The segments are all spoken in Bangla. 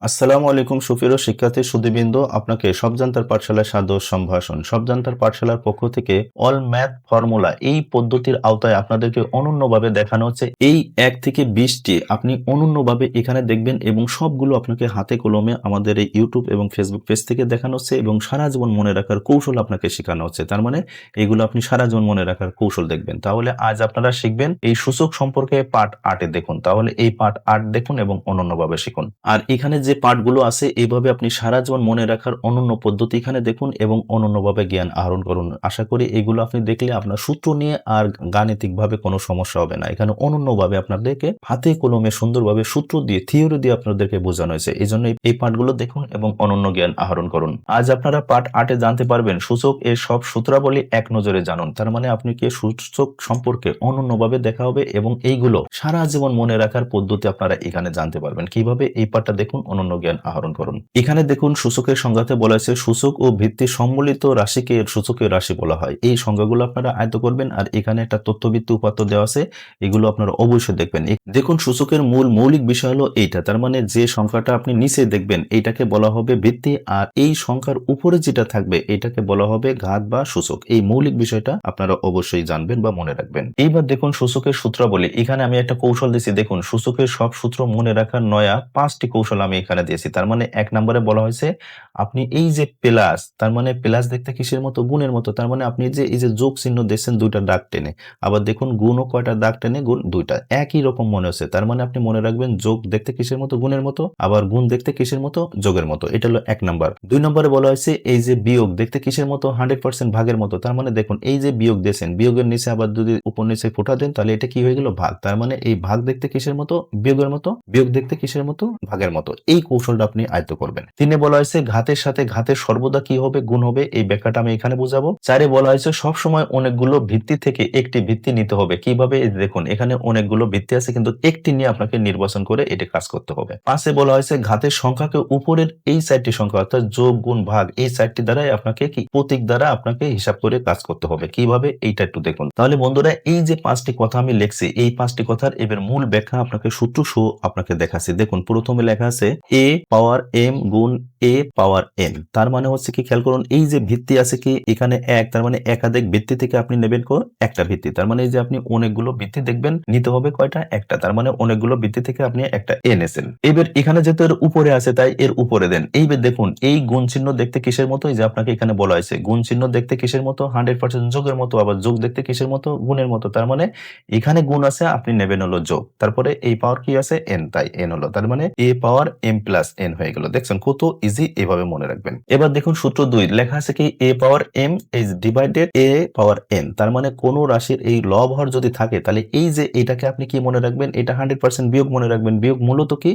আসসালামু আলাইকুম সুপ্রিয় শিক্ষার্থী সুধীবৃন্দ, আপনাকে সব জান্তার পাঠশালায় সাদর সম্ভাষণ। সব জান্তার পাঠশালার পক্ষ থেকে অল ম্যাথ ফর্মুলা এই পদ্ধতির আওতায় আপনাদেরকে অনন্যভাবে দেখানো হচ্ছে। এই 1 থেকে 20টি আপনি অনন্যভাবে এখানে দেখবেন এবং সবগুলো আপনাকে হাতে কলমে আমাদের এই ইউটিউব এবং ফেসবুক পেজ থেকে দেখানো হচ্ছে এবং সারা জীবন মনে রাখার কৌশল আপনাকে শেখানো হচ্ছে। তার মানে এগুলো আপনি সারা জীবন মনে রাখার কৌশল দেখবেন। তাহলে আজ আপনারা শিখবেন এই সূচক সম্পর্কে পার্ট 8 এ দেখুন। তাহলে এই পার্ট 8 দেখুন এবং অনন্যভাবে শিখুন। আর এখানে যে পার্টগুলো আছে এইভাবে আপনি সারা জীবন মনে রাখার অনন্য পদ্ধতি এখানে দেখুন এবং অনন্যভাবে জ্ঞান আহরণ করুন। আশা করি এগুলো আপনি দেখলে আপনার সূত্র নিয়ে আর গাণিতিকভাবে কোনো সমস্যা হবে না। এখানে অনন্যভাবে আপনাদেরকে হাতে কলমে সুন্দরভাবে সূত্র দিয়ে থিওরি দিয়ে আপনাদেরকে বোঝানো হয়েছে। এজন্য এই পার্টগুলো দেখুন এবং অনন্য জ্ঞান আহরণ করুন। আজ আপনারা পার্ট 8 এ জানতে পারবেন সূচক এর সব সূত্রাবলী এক নজরে জানুন। তার মানে আপনি কি সূচক সম্পর্কে অনন্যভাবে দেখা হবে এবং এইগুলো সারা জীবন মনে রাখার পদ্ধতি আপনারা এখানে জানতে পারবেন। কিভাবে এই পার্টটা দেখুন, অনন্য জ্ঞান আহরণ করুন। এখানে দেখুন সূচকের সংজ্ঞাতে বলা হয়েছে সূচক ও ভিত্তি সম্মিলিত রাশিকে সূচকের রাশি বলা হয়। এই সংজ্ঞাগুলো আপনারা আয়ত্ত করবেন। আর এখানে একটা তথ্যভিত্তি উপাত্ত দেওয়া আছে, এগুলো আপনারা অবশ্যই দেখবেন। দেখুন সূচকের মৌলিক বিষয় হলো এইটা। তার মানে যে সংখ্যাটা আপনি নিচে দেখবেন এইটাকে বলা হবে ভিত্তি, আর এই সংখ্যার উপরে যেটা থাকবে এটাকে বলা হবে ঘাত বা সূচক। এই মৌলিক বিষয়টা আপনারা অবশ্যই জানবেন বা মনে রাখবেন। এইবার দেখুন সূচকের সূত্রাবলী। এখানে আমি একটা কৌশল দিয়েছি, দেখুন সূচকের সব সূত্র মনে রাখার 5টি কৌশল আমি এখানে দিয়েছি। তার মানে 1 নম্বরে বলা হয়েছে আপনি এই যে প্লাস, তার মানে প্লাস দেখতে কিসের মতো? গুণের মতো। তার মানে আপনি যে এই যে যোগ চিহ্ন দেখছেন 2টা দাগ টেনে, আবার দেখুন গুণও কয়টা দাগ টেনে? গুণ 2টা, একই রকম মনে হচ্ছে। তার মানে আপনি মনে রাখবেন যোগ দেখতে কিসের মতো? গুণের মতো, আবার গুণ দেখতে কিসের মতো? যোগের মতো। এটা হলো 1 নাম্বার। 2 নম্বরে বলা হয়েছে এই যে বিয়োগ দেখতে কিসের মতো? 100% ভাগের মতো। তার মানে দেখুন এই যে বিয়োগ দিয়েছেন, বিয়োগের নিচে আবার যদি উপর নিচে ফোঁটা দেন তাহলে এটা কি হয়ে গেল? ভাগ। তার মানে এই ভাগ দেখতে কিসের মতো? বিয়োগের মতো। বিয়োগ দেখতে কিসের মতো? ভাগের মতো। এই কৌশলটা আপনি আয়ত্ত করবেন। 3 এ বলা হয়েছে ঘাতের সাথে ঘাতের সর্বদা কি হবে? গুণ হবে। এই ব্যাখ্যাটা আমি এখানে বুঝাবো। 4 এ বলা হয়েছে সবসময় অনেকগুলো ভিত্তি থেকে একটি ভিত্তি নিতে হবে। কিভাবে? এই দেখুন এখানে অনেকগুলো ভিত্তি আছে কিন্তু একটি নিয়ে আপনাকে নির্বাচন করে এটা কাজ করতে হবে। 5 এ বলা হয়েছে ঘাতের সংখ্যাকে উপরের এই 4টি সংখ্যা অর্থাৎ যোগ, গুণ, ভাগ এই 4টি দ্বারাই আপনাকে কি প্রতীক দ্বারা আপনাকে হিসাব করে কাজ করতে হবে। কিভাবে? এইটা একটু দেখুন। তাহলে বন্ধুরা এই যে 5টি কথা আমি লিখছি, এই 5টি কথার এবার মূল ব্যাখ্যা আপনাকে সূত্র সহ আপনাকে দেখাচ্ছি। দেখুন প্রথমে লেখা আছে a পাওয়ার m গুণ a পাওয়ার n। তার মানে হচ্ছে কি, খেয়াল করুন এই যে ভিত্তি আছে কি এখানে 1, তার মানে একাধিক ভিত্তি থেকে আপনি নেবেন একটা ভিত্তি। তার মানে এই যে আপনি অনেকগুলো ভিত্তি দেখবেন, নিতে হবে কয়টা? একটা। তার মানে অনেকগুলো ভিত্তি থেকে আপনি একটা এনেছেন। এবার এখানে যেহেতু এর উপরে আছে তাই এর উপরে দেন। এইবার দেখুন এই গুণ চিহ্ন দেখতে কিসের মতো? এই যে আপনাকে এখানে বলা হয়েছে গুণ চিহ্ন দেখতে কিসের মতো? 100% যোগের মতো। আবার যোগ দেখতে কিসের মতো? গুণের মতো। তার মানে এখানে গুণ আছে, আপনি নেবেন হলো যোগ। তারপরে এই পাওয়ার কি আছে? n, তাই n হলো। তার মানে a power m plus n হয়ে গেল। দেখছেন কত ইজি, এভাবে মনে রাখবেন। এবার দেখুন সূত্র 2 লেখা আছে কি a power m is divided a power n। তার মানে কোন রাশির এই লব হর যদি থাকে তাহলে এই যে এটাকে আপনি কি মনে রাখবেন? এটা 100% বিয়োগ মনে রাখবেন। বিয়োগ মূলত কি?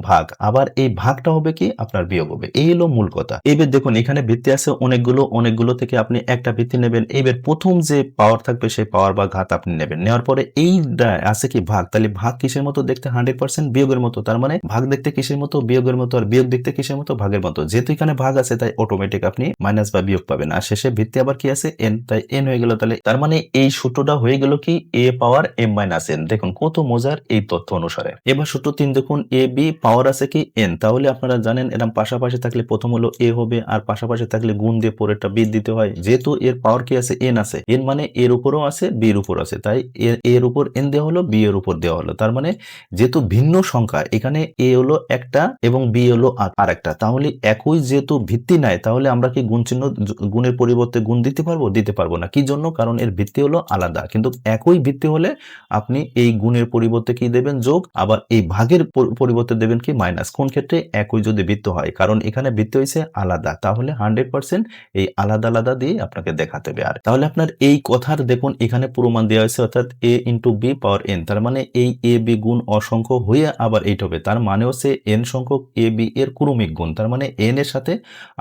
ভাগ। আবার এই ভাগটা হবে কি? আপনার বিয়োগ হবে। এই হলো মূল কথা। এবার দেখুন এখানে ভিত্তি আছে অনেকগুলো, অনেকগুলো থেকে আপনি একটা ভিত্তি নেবেন। এবার প্রথম যে পাওয়ার থাকবে সেই পাওয়ার বা ঘাত আপনি নেবেন। নেওয়ার পরে এইটা আছে কি? ভাগ। তাহলে ভাগ কিসের মতো দেখতে? 100% বিয়োগের মতো। তার মানে ভাগ দেখতে কিসের মতো? বিয়োগের মতো। আর বিয়োগ দেখতে কিসের মতো? ভাগের মতো। যেহেতু এখানে ভাগ আছে তাই অটোমেটিক আপনি মাইনাস বা বিয়োগ পাবেন। আর শেষে ভিত্তি আবার কি আছে? n, তাই n হয়ে গেল। তাহলে তার মানে এই সূত্রটা হয়ে গেল কি? a power m minus n। দেখুন কত মজার এই তথ্য অনুসারে। এবার সূত্র 3 দেখুন a b পাওয়ার আছে কি? n। তাহলে আপনারা জানেন এরকম পাশাপাশি থাকলে প্রথম হলো a হবে, আর পাশাপাশি থাকলে গুণ দিয়ে পরেরটা b দিতে হয়। যেহেতু এর পাওয়ার কি আছে? n আছে। n মানে এর উপরও আছে, b এর উপর আছে। তাই এর উপর n দেওয়া হলো, b এর উপর দেওয়া হলো। তার মানে যেহেতু ভিন্ন সংখ্যা, এখানে a হলো একটা এবং b হলো আরেকটা। তাহলে একই যেহেতু ভিত্তি নাই, তাহলে আমরা কি গুণ চিহ্ন গুণের পরিবর্তে গুণ দিতে পারবো? দিতে পারবো না। কি জন্য? কারণ এর ভিত্তি হলো আলাদা। কিন্তু একই ভিত্তি হলে আপনি এই গুণের পরিবর্তে কি দেবেন? যোগ। আবার এই ভাগের পরিবর্তে দেবেন কি? মাইনাস। কোন ক্ষেত্রে? একই যদি ভিত্তি হয়। কারণ এখানে ভিত্তি হয়েছে আলাদা। তাহলে 100% এই আলাদা আলাদা দিয়ে আপনাকে দেখাতে হবে। আর তাহলে আপনার এই কথার দেখুন এখানে প্রমাণ দেওয়া হয়েছে, অর্থাৎ a into b power n। তার মানে এই a b গুণ অসংখ্য হয়ে আবার এইটা হবে। তার মানে হচ্ছে n সংখ্যক a b এর ক্রমিক গুণ। তার মানে n এর সাথে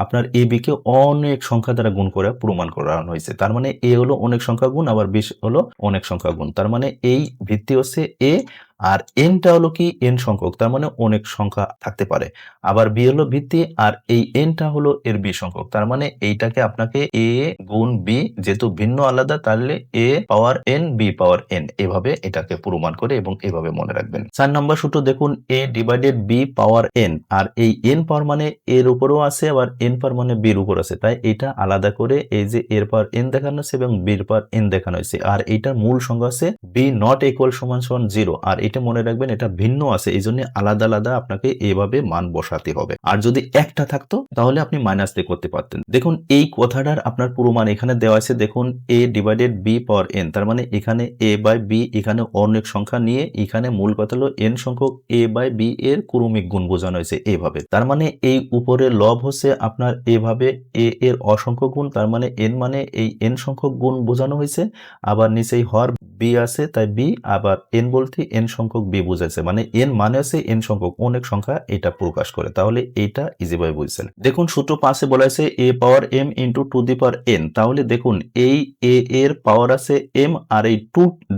আপনার a b কে অনেক সংখ্যা দ্বারা গুণ করে প্রমাণ করানো হয়েছে। তার মানে a হলো অনেক সংখ্যা গুণ, আবার b হলো অনেক সংখ্যা গুণ। তার মানে এই ভিত্তি হচ্ছে a, আর এনটা হলো কি এন সংখ্যক, তার মানে অনেক সংখ্যা থাকতে পারে। আবার বি হলো ভিত্তি, আর এই এনটা হলো এর বি সংখ্যক, তার মানে এইটাকে আপনাকে এ গুণ বি, যেহেতু ভিন্ন আলাদা, তাহলে এ পাওয়ার এন বি পাওয়ার এন, এভাবে এটাকে প্রমাণ করে এবং এভাবে মনে রাখবেন। 4 নম্বর সূত্র দেখুন, এ ডিভাইডেড বি পাওয়ার এন, আর এই এন পাওয়ার মানে এর উপরেও আছে, আবার এন পাওয়ার মানে বির উপর আছে, তাই এটা আলাদা করে এই যে এর পাওয়ার এন দেখানো হয়েছে এবং বির পাওয়ার এন দেখানো হয়েছে। আর এটার মূল সংখ্যা আছে বি নট ইকুয়াল সমান সমান 0, আর এটা মনে রাখবেন এটা ভিন্ন আছে, এই জন্য আলাদা আলাদা আপনাকে এভাবে মান বসাতে হবে। আর যদি একটা থাকতো তাহলে আপনি মাইনাস দিয়ে করতে পারতেন। দেখুন এই কথাটার আপনার প্রমাণ এখানে দেওয়া আছে, দেখুন এ ডিভাইডেড বি পাওয়ার এন, তার মানে এখানে এ বাই বি, এখানে অনেক সংখ্যা নিয়ে এখানে মূল কথা হলো এন সংখ্যক এ বাই বি এর ক্রমিক গুণ বোঝানো হয়েছে এভাবে। তার মানে এই উপরের লব হচ্ছে আপনার এভাবে এ এর অসংখ্য গুণ, তার মানে এন মানে এই এন সংখ্যক গুণ বোঝানো হয়েছে। আবার নিচেই হর বি আছে তাই বি, আবার এন বলতে এন সংখ্যক বি বোঝাচ্ছে, মানে এন মানে আছে এন সংখ্যক অনেক সংখ্যা এটা প্রকাশ করে। তাহলে এইটা ইজি ভাবে বুঝছেন। দেখুন সূত্র 5 বলা আছে A power M into to the power N, তাহলে দেখুন এই এ এর পাওয়ার আছে এম, আর এই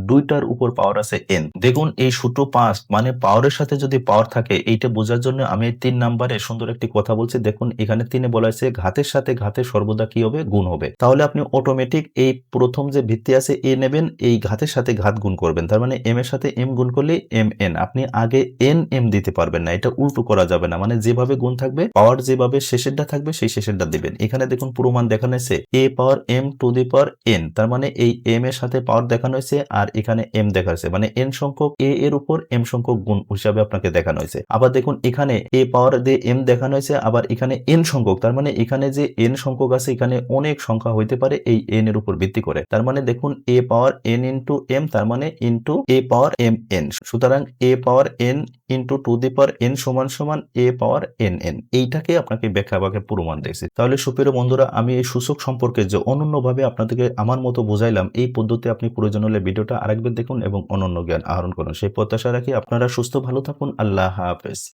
দুইটার উপর পাওয়ার আছে এন। দেখুন এই সূত্র 5 মানে পাওয়ারের সাথে যদি পাওয়ার থাকে এইটা বোঝার জন্য আমি 3 নম্বরে সুন্দর একটি কথা বলছি। দেখুন এখানে 3 বলা আছে ঘাতের সাথে ঘাতের সর্বদা কি হবে, গুণ হবে। তাহলে আপনি অটোমেটিক এই প্রথম যে ভিত্তি আছে এ নেবেন, এই ঘাতের সাথে ঘাত গুণ করবেন, তার মানে এম এর সাথে এম গুণ করলে এম এন, আপনি আগে এন এম দিতে পারবেন না, এটা উল্টো করা যাবে না, মানে যেভাবে গুণ থাকবে পাওয়ার যেভাবে শেষেরটা থাকবে সেই শেষেরটা দিবেন। এখানে দেখুন প্রমাণ দেখানো হয়েছে A power M to the power N, তার মানে এই এম এর সাথে পাওয়ার দেখানো হয়েছে আর এখানে এম দেখা হয়েছে, মানে এন সংখ্যক এ এর উপর এম সংখ্যক গুণ হিসাবে আপনাকে দেখানো হয়েছে। আবার দেখুন এখানে এ পাওয়ার দিয়ে এম দেখানো হয়েছে, আবার এখানে এন সংখ্যক, তার মানে এখানে যে এন সংখ্যক আছে এখানে অনেক সংখ্যা হইতে পারে এই এন এর উপর ভিত্তি করে, তার মানে দেখুন A power N into M, তার মানে into A power M N, সুতরাং A power N into to the power N সমান সমান এ পাওয়ার এন এন, এইটাকে আপনাকে ব্যাখ্যা বাক্যে প্রমাণ দিয়েছে। তাহলে সুপ্রিয় বন্ধুরা, আমি এই সূচক সম্পর্কে যে অনন্যভাবে আপনাদেরকে আমার মতো বোঝাইলাম, এই পদ্ধতি আপনি প্রয়োজন হলে ভিডিওটা আরেকবার দেখুন এবং অনন্য জ্ঞান আহরণ করুন। সেই প্রত্যাশা রাখি আপনারা সুস্থ ভালো থাকুন। আল্লাহ হাফেজ।